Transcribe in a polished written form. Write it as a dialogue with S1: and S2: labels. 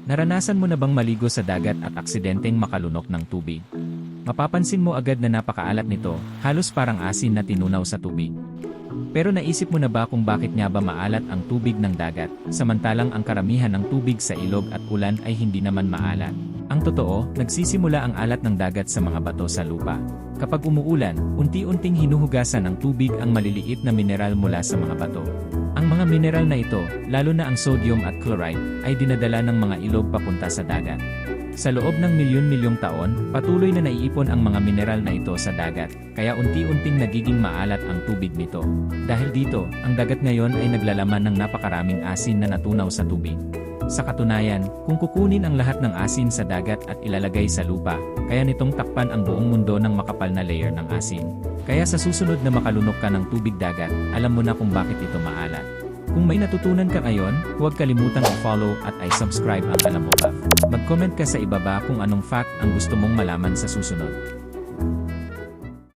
S1: Naranasan mo na bang maligo sa dagat at aksidenteng makalunok ng tubig? Mapapansin mo agad na napakaalat nito, halos parang asin na tinunaw sa tubig. Pero naisip mo na ba kung bakit nga ba maalat ang tubig ng dagat, samantalang ang karamihan ng tubig sa ilog at ulan ay hindi naman maalat? Ang totoo, nagsisimula ang alat ng dagat sa mga bato sa lupa. Kapag umuulan, unti-unting hinuhugasan ng tubig ang maliliit na mineral mula sa mga bato. Ang mga mineral na ito, lalo na ang sodium at chloride, ay dinadala ng mga ilog papunta sa dagat. Sa loob ng milyon-milyong taon, patuloy na naiipon ang mga mineral na ito sa dagat, kaya unti-unting nagiging maalat ang tubig nito. Dahil dito, ang dagat ngayon ay naglalaman ng napakaraming asin na natunaw sa tubig. Sa katunayan, kung kukunin ang lahat ng asin sa dagat at ilalagay sa lupa, kaya nitong takpan ang buong mundo ng makapal na layer ng asin. Kaya sa susunod na makalunok ka ng tubig dagat, alam mo na kung bakit ito maalat. Kung may natutunan ka ngayon, huwag kalimutang i-follow at i-subscribe ang Alam Mo Ba. Mag-comment ka sa ibaba kung anong fact ang gusto mong malaman sa susunod.